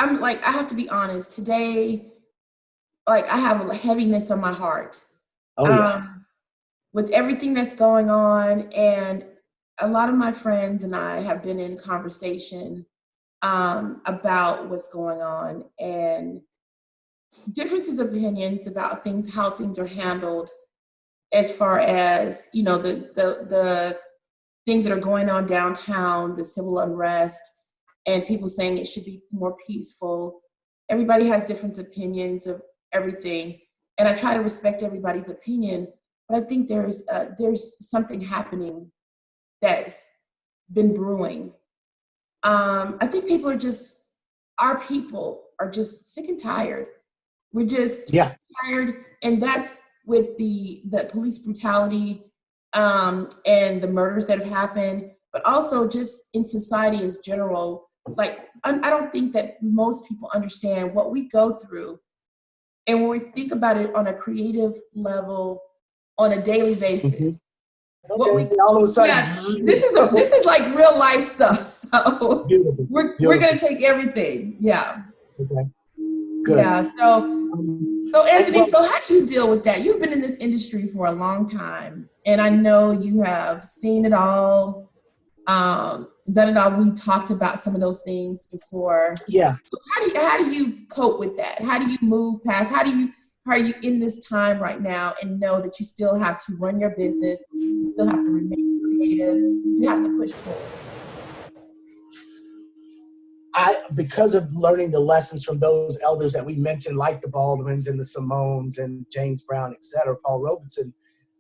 I'm like, I have to be honest today. Like, I have a heaviness on my heart. Oh yeah. With everything that's going on, and a lot of my friends and I have been in conversation about what's going on, and differences of opinions about things, how things are handled, as far as the things that are going on downtown, the civil unrest, and people saying it should be more peaceful. Everybody has different opinions of everything, and I try to respect everybody's opinion. But I think there's something happening that's been brewing. I think our people are just sick and tired. We're just Yeah. tired, and that's with the police brutality, and the murders that have happened, but also just in society as general. Like, I don't think that most people understand what we go through, and when we think about it on a creative level, on a daily Mhm. basis, what we Okay. All of a sudden. yeah, this is like real life stuff. So Beautiful. we're gonna Beautiful. take everything. Yeah. Okay. Good. Yeah. So Anthony, Well, so how do you deal with that? You've been in this industry for a long time, and I know you have seen it all, done it all. We talked about some of those things before. yeah. So how do you cope with that? How do you move past? How are you in this time right now and know that you still have to run your business, you still have to remain creative, you have to push forward? Because of learning the lessons from those elders that we mentioned, like the Baldwins and the Simones and James Brown, et cetera, Paul Robeson,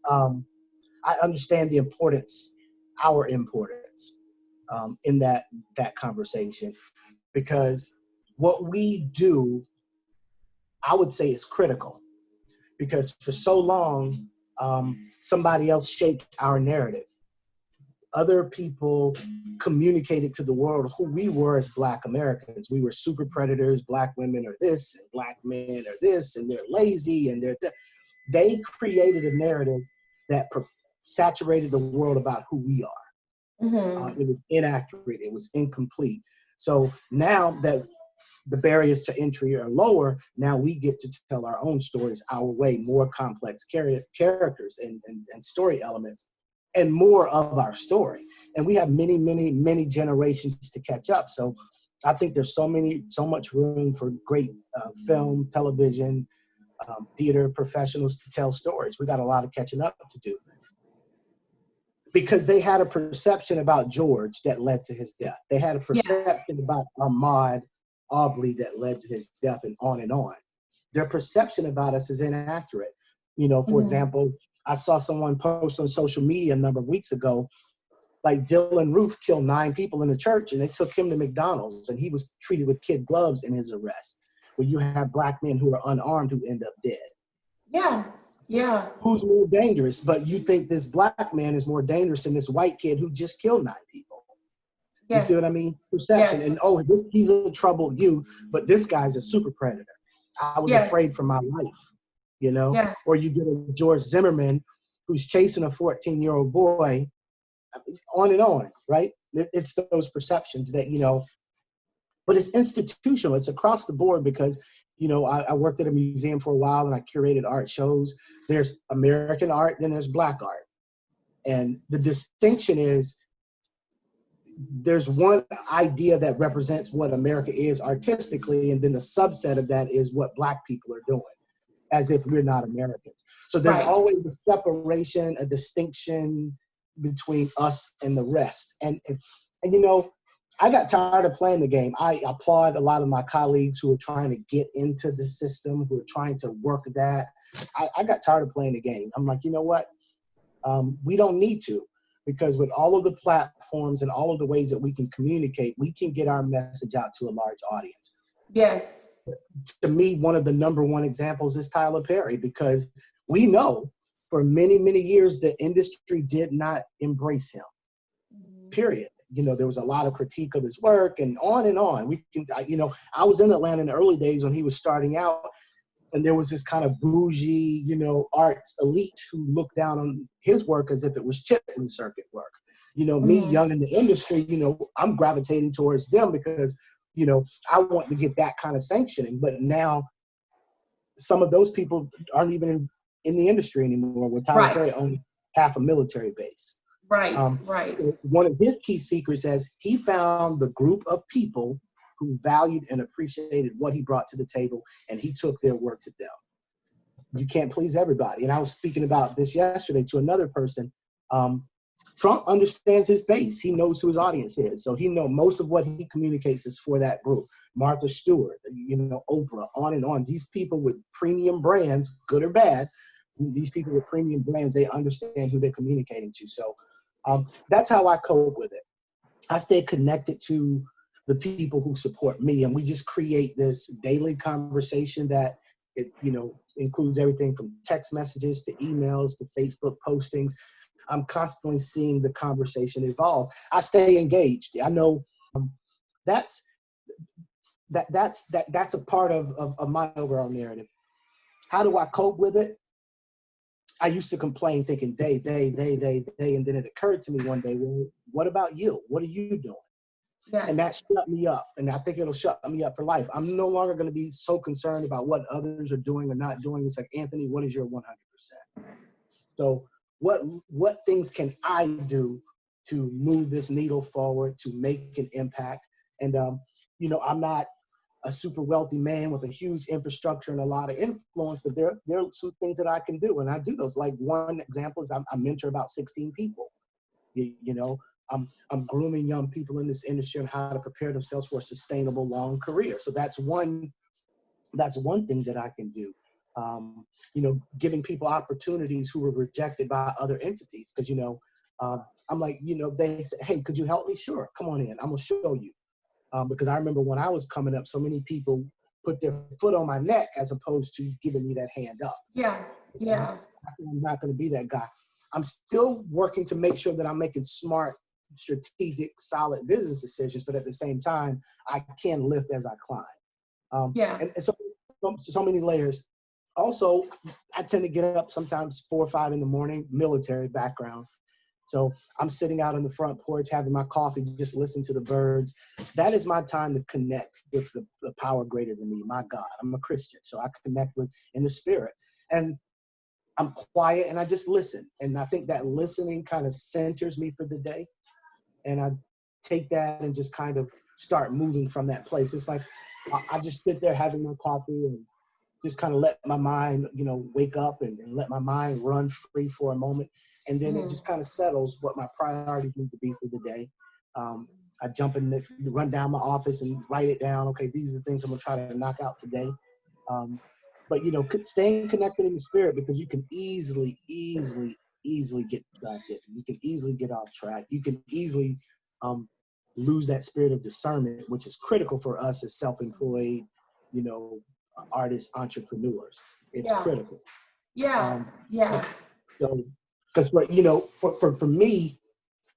um, I understand the importance, our importance, in that conversation, because what we do, I would say, is critical, because for so long, somebody else shaped our narrative. Other people communicated to the world who we were as Black Americans. We were super predators. Black women are this, and Black men are this, and they're lazy, and they created a narrative that saturated the world about who we are. Mm-hmm. It was inaccurate. It was incomplete. So now that the barriers to entry are lower, now we get to tell our own stories our way, more complex characters and story elements, and more of our story. And we have many, many, many generations to catch up. So I think there's so much room for great film, television, theater professionals to tell stories. We got a lot of catching up to do, because they had a perception about George that led to his death. They had a Yeah. perception about Ahmaud Arbery that led to his death, and on and on. Their perception about us is inaccurate. For Mm-hmm. example, I saw someone post on social media a number of weeks ago, like Dylan Roof killed 9 people in a church, and they took him to McDonald's, and he was treated with kid gloves in his arrest. Where you have Black men who are unarmed who end up dead. Yeah. Yeah. Who's more dangerous? But you think this Black man is more dangerous than this white kid who just killed 9 people. You see what I Yes. mean? Perception. Yes. And he's a troubled youth, but this guy's a super predator. I was afraid Yes. for my life, Yes. Or you get a George Zimmerman who's chasing a 14-year-old boy, on and on, right? It's those perceptions that, but it's institutional. It's across the board, because, I worked at a museum for a while, and I curated art shows. There's American art, then there's Black art. And the distinction is, there's one idea that represents what America is artistically, and then the subset of that is what Black people are doing, as if we're not Americans. So there's Right. always a separation, a distinction between us and the rest. And I got tired of playing the game. I applaud a lot of my colleagues who are trying to get into the system, who are trying to work that. I got tired of playing the game. I'm like, you know what? We don't need to, because with all of the platforms and all of the ways that we can communicate, we can get our message out to a large audience. Yes. To me, one of the number one examples is Tyler Perry, because we know for many, many years the industry did not embrace him. Period. There was a lot of critique of his work, and on and on. I was in Atlanta in the early days when he was starting out, and there was this kind of bougie, arts elite who looked down on his work as if it was Chitlin Circuit work. Me, Mm-hmm. young in the industry, I'm gravitating towards them because I want to get that kind of sanctioning. But now some of those people aren't even in the industry anymore, where Tyler Perry Right. owns half a military base. Right. Right. So one of his key secrets is he found the group of people who valued and appreciated what he brought to the table, and he took their work to them. You can't please everybody. And I was speaking about this yesterday to another person. Trump understands his base. He knows who his audience is. So he knows most of what he communicates is for that group. Martha Stewart, Oprah, on and on. These people with premium brands, good or bad, these people with premium brands, they understand who they're communicating to. So that's how I cope with it. I stay connected to the people who support me, and we just create this daily conversation that includes everything from text messages to emails to Facebook postings. I'm constantly seeing the conversation evolve. I stay engaged. I know that's a part of my overall narrative. How do I cope with it? I used to complain thinking they, and then it occurred to me one day, well, what about you? What are you doing? And that Yes. shut me up. And I think it'll shut me up for life. I'm no longer going to be so concerned about what others are doing or not doing. It's like, Anthony, what is your 100%? So what things can I do to move this needle forward, to make an impact? And, I'm not a super wealthy man with a huge infrastructure and a lot of influence, but there are some things that I can do. And I do those. Like one example is I mentor about 16 people. I'm grooming young people in this industry on how to prepare themselves for a sustainable long career. So that's one thing that I can do. Giving people opportunities who were rejected by other entities. Because, I'm like, they say, hey, could you help me? Sure, come on in. I'm going to show you. Because I remember when I was coming up, so many people put their foot on my neck as opposed to giving me that hand up. Yeah. Yeah. I said, I'm not going to be that guy. I'm still working to make sure that I'm making smart, strategic, solid business decisions, but at the same time, I can lift as I climb. Yeah. And so many layers. Also, I tend to get up sometimes 4 or 5 in the morning, military background. So I'm sitting out on the front porch, having my coffee, just listen to the birds. That is my time to connect with the power greater than me, my God. I'm a Christian, so I connect with in the spirit. And I'm quiet and I just listen. And I think that listening kind of centers me for the day. And I take that and just kind of start moving from that place. It's like I just sit there having my coffee and just kind of let my mind, wake up and let my mind run free for a moment. And then it just kind of settles what my priorities need to be for the day. I jump in, run down my office and write it down. Okay, these are the things I'm going to try to knock out today. But, staying connected in the spirit, because you can easily get distracted. You can easily get off track. You can easily lose that spirit of discernment, which is critical for us as self-employed, artists, entrepreneurs. It's Yeah. critical. Yeah. Yeah. So, because for me,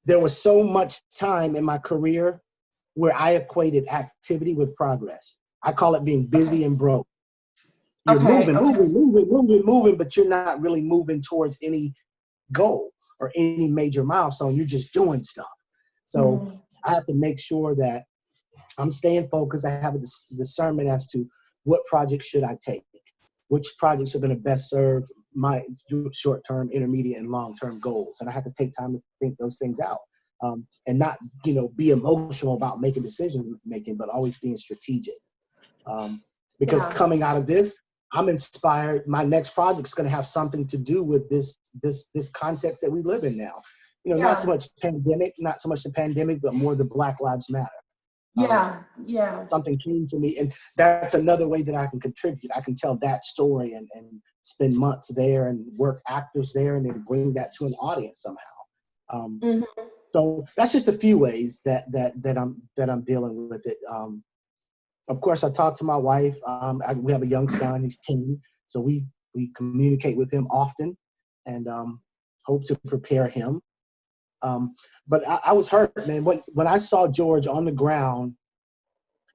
there was so much time in my career where I equated activity with progress. I call it being busy and broke. You're Okay. moving, but you're not really moving towards any goal or any major milestone. You're just doing stuff. So I have to make sure that I'm staying focused. I have a discernment as to what projects should I take, which projects are going to best serve my short-term, intermediate, and long-term goals. And I have to take time to think those things out, and not, be emotional about making decision making, but always being strategic. Because coming out of this, I'm inspired. My next project is going to have something to do with this context that we live in now. Not so much the pandemic, but more the Black Lives Matter. Something came to me, and that's another way that I can contribute. I can tell that story and spend months there and work actors there, and then bring that to an audience somehow. So that's just a few ways that I'm dealing with it. Of course, I talk to my wife. We have a young son; he's 10, so we communicate with him often, and hope to prepare him. But I was hurt, man, when I saw George on the ground.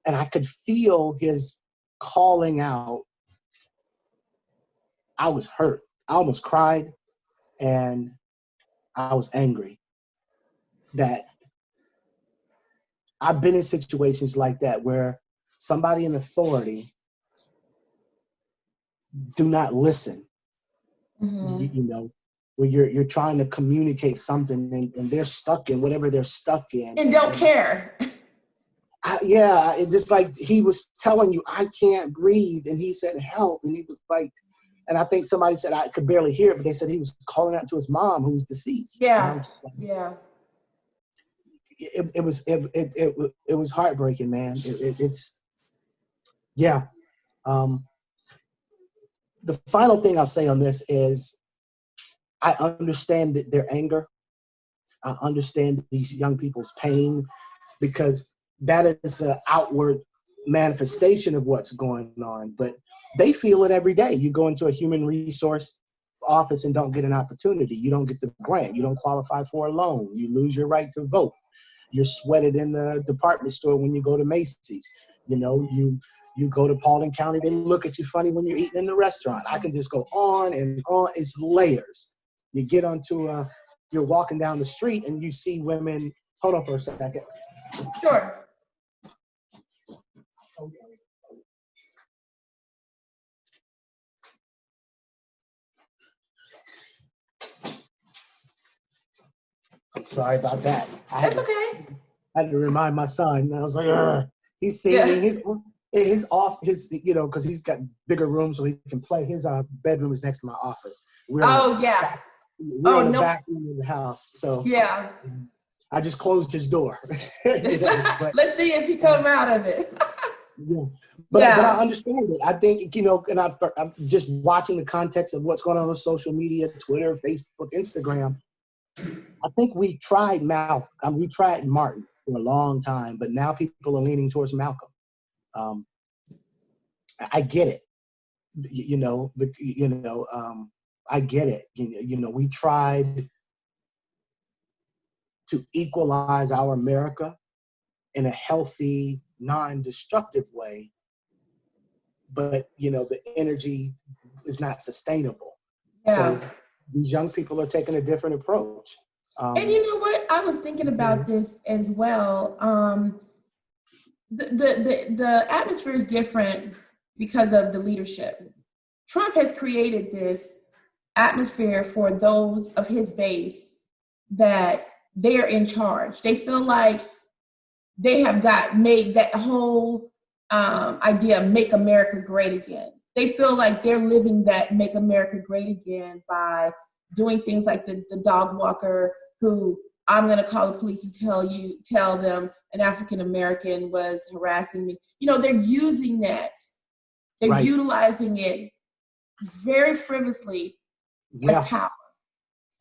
And I could feel his calling out. I was hurt. I almost cried, and I was angry that I've been in situations like that where somebody in authority do not listen. You know, where you're trying to communicate something and they're stuck in whatever they're stuck in. And don't care. Yeah, it just like he was telling you, I can't breathe. And he said, help. And he was like, and I think somebody said I could barely hear it, but they said he was calling out to his mom who was deceased. Yeah. And I'm just like, yeah. It was heartbreaking, man. It's yeah. The final thing I'll say on this is I understand their anger. I understand these young people's pain because that is an outward manifestation of what's going on. But they feel it every day. You go into a human resource office and don't get an opportunity. You don't get the grant. You don't qualify for a loan. You lose your right to vote. You're sweated in the department store when you go to Macy's. You know, you go to Paulding County, they look at you funny when you're eating in the restaurant. I can just go on and on. It's layers. You get onto you're walking down the street and you see women. Hold on for a second. Sure. Sorry about that. That's okay. I had to remind my son. And I was like, ugh. He's singing. Yeah. His you know, because he's got bigger rooms so he can play. His bedroom is next to my office. We're Yeah. We're in the back room of the house. So yeah. I just closed his door. You know, but, let's see if he come out of it. yeah. But I understand it. I think, you know, and I'm just watching the context of what's going on social media, Twitter, Facebook, Instagram. I think we tried we tried Martin for a long time, but now people are leaning towards Malcolm. I get it. I get it. You know, we tried to equalize our America in a healthy, non-destructive way, but you know, the energy is not sustainable. Yeah. So these young people are taking a different approach. And you know what? I was thinking about this as well. The atmosphere is different because of the leadership. Trump has created this atmosphere for those of his base that they are in charge. They feel like they have made that whole idea of make America great again. They feel like they're living that make America great again by doing things like the dog walker who I'm going to call the police and tell them an African American was harassing me. You know, they're using that. They're Right. utilizing it very frivolously as power.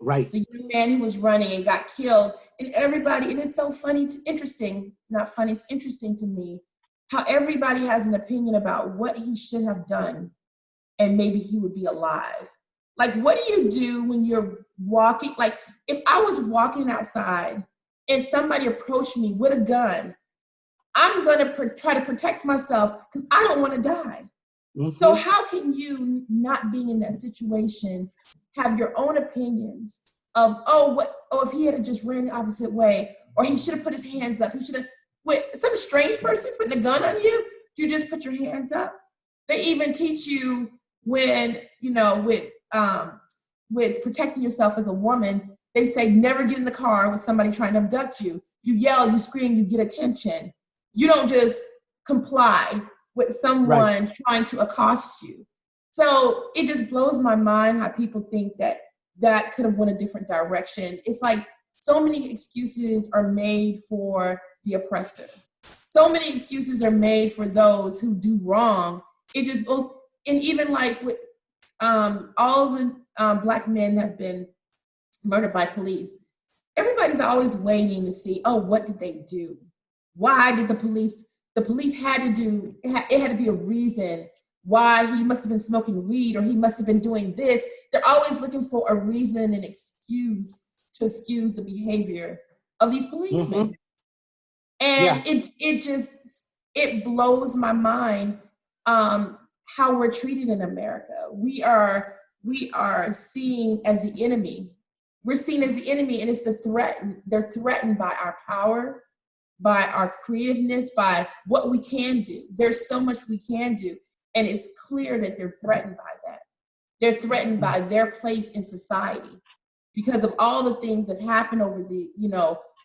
Right. The young man who was running and got killed, and everybody, and it's so funny, interesting, not funny, it's interesting to me how everybody has an opinion about what he should have done and maybe he would be alive. Like, what do you do when you're walking? Like, if I was walking outside and somebody approached me with a gun, I'm going to try to protect myself because I don't want to die. Mm-hmm. So how can you, not being in that situation, have your own opinions of, if he had just ran the opposite way, or he should have put his hands up, he should have, with some strange person putting a gun on you, you just put your hands up. They even teach you when, you know, with protecting yourself as a woman, they say never get in the car with somebody trying to abduct you. You yell, you scream, you get attention. You don't just comply with someone trying to accost you. So it just blows my mind how people think that could have went a different direction. It's like so many excuses are made for the oppressor. So many excuses are made for those who do wrong. It just, and even like with all the Black men have been murdered by police, everybody's always waiting to see, what did they do? Why did the police had to do, it had to be a reason why he must have been smoking weed or he must have been doing this. They're always looking for a reason and excuse to excuse the behavior of these policemen. Mm-hmm. And it blows my mind how we're treated in America. We are seen as the enemy. We're seen as the enemy, and it's the threat. They're threatened by our power. by our creativeness, by what we can do. There's so much we can do. And it's clear that they're threatened by that. They're threatened by their place in society because of all the things that happened over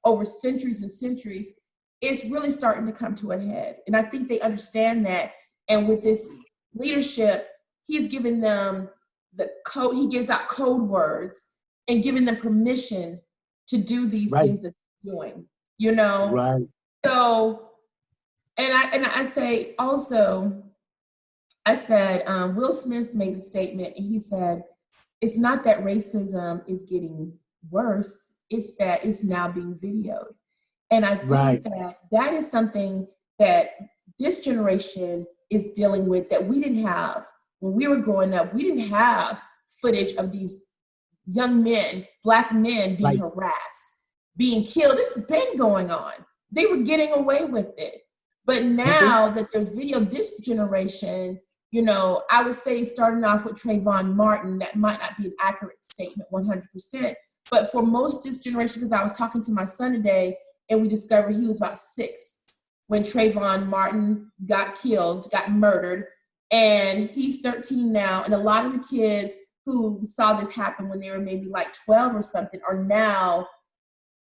over centuries and centuries. It's really starting to come to a head. And I think they understand that. And with this leadership, he's giving them the code, he gives out code words and giving them permission to do these things that they're doing, Right. So, and I say also, I said, Will Smith made a statement and he said, it's not that racism is getting worse, it's that it's now being videoed. And I think that is something that this generation is dealing with that we didn't have when we were growing up. We didn't have footage of these young men, Black men being harassed, being killed. It's been going on. They were getting away with it. But now that there's video, this generation, I would say starting off with Trayvon Martin, that might not be an accurate statement 100%, but for most this generation, because I was talking to my son today and we discovered he was about 6 when Trayvon Martin got killed, got murdered, and he's 13 now. And a lot of the kids who saw this happen when they were maybe like 12 or something are now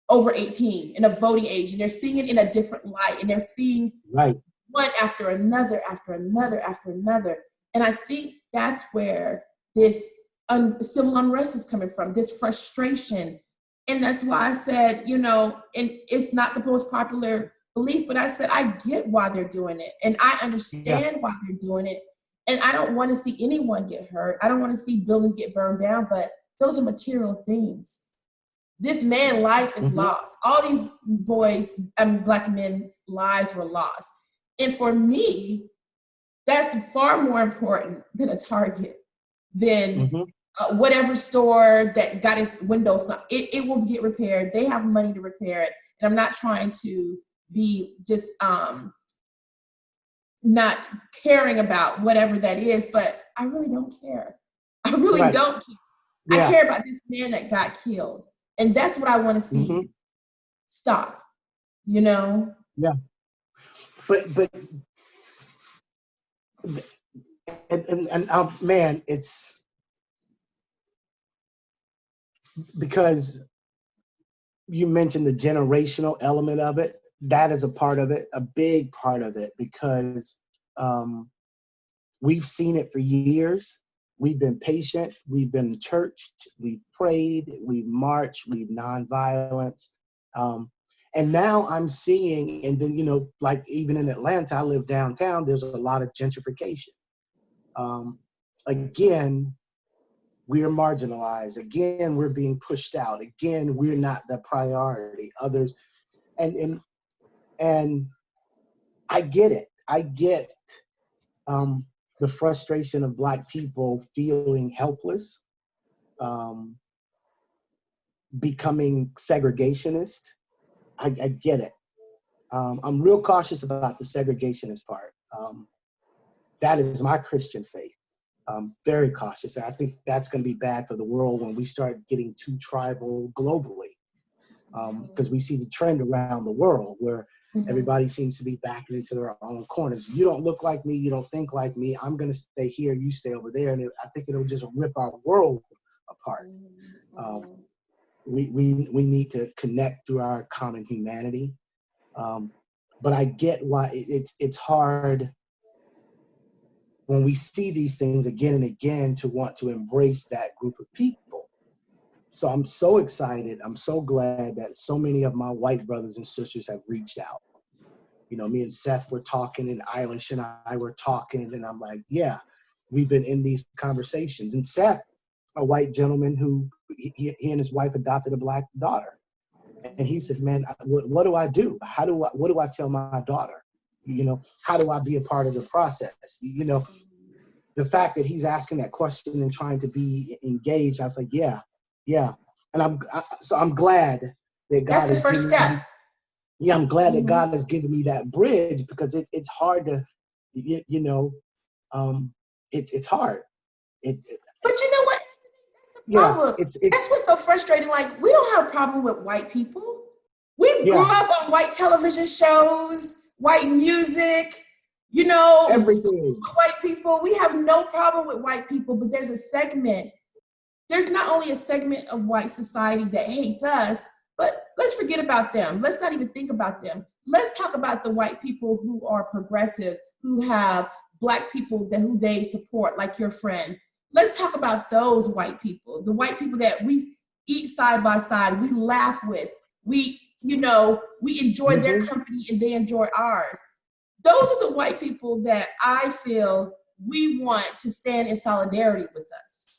over 18 and of voting age, and they're seeing it in a different light, and they're seeing one after another, after another, after another. And I think that's where this civil unrest is coming from, this frustration. And that's why I said, and it's not the most popular belief, but I said, I get why they're doing it. And I understand why they're doing it. And I don't want to see anyone get hurt. I don't want to see buildings get burned down, but those are material things. This man's life is lost. All these boys and Black men's lives were lost. And for me, that's far more important than a Target, than whatever store that got its windows. It will get repaired. They have money to repair it. And I'm not trying to be just not caring about whatever that is, but I really don't care. I really don't care. I care about this man that got killed. And that's what I want to see stop, Yeah. But man, it's because you mentioned the generational element of it. That is a part of it, a big part of it, because we've seen it for years. We've been patient. We've been churched. We've prayed. We've marched. We've nonviolence. And now I'm seeing, and then, like even in Atlanta, I live downtown, there's a lot of gentrification. Again, we're marginalized. Again, we're being pushed out. Again, we're not the priority. Others, and I get it. I get the frustration of Black people feeling helpless, becoming segregationist. I get it. I'm real cautious about the segregationist part. That is my Christian faith. Very cautious. I think that's going to be bad for the world when we start getting too tribal globally, because we see the trend around the world where everybody seems to be backing into their own corners. You don't look like me. You don't think like me. I'm going to stay here. You stay over there. And I think it'll just rip our world apart. We need to connect through our common humanity. But I get why it's hard when we see these things again and again to want to embrace that group of people. So I'm so excited. I'm so glad that so many of my white brothers and sisters have reached out. Me and Seth were talking, and Eilish and I were talking, and I'm like, yeah, we've been in these conversations. And Seth, a white gentleman who he and his wife adopted a Black daughter. And he says, man, what do I do? What do I tell my daughter? How do I be a part of the process? The fact that he's asking that question and trying to be engaged, I was like, yeah. And I'm glad that God That's the first step. I'm glad that God has given me that bridge, because it's hard to, it's hard. But you know what? That's the problem. That's what's so frustrating. Like, we don't have a problem with white people. We grew Yeah, up on white television shows, white music, you know, everything. white people. We have no problem with white people, but there's not only a segment of white society that hates us, but let's forget about them. Let's not even think about them. Let's talk about the white people who are progressive, who have Black people who they support, like your friend. Let's talk about those white people, the white people that we eat side by side, we laugh with, we enjoy their Hmm. company and they enjoy ours. Those are the white people that I feel we want to stand in solidarity with us.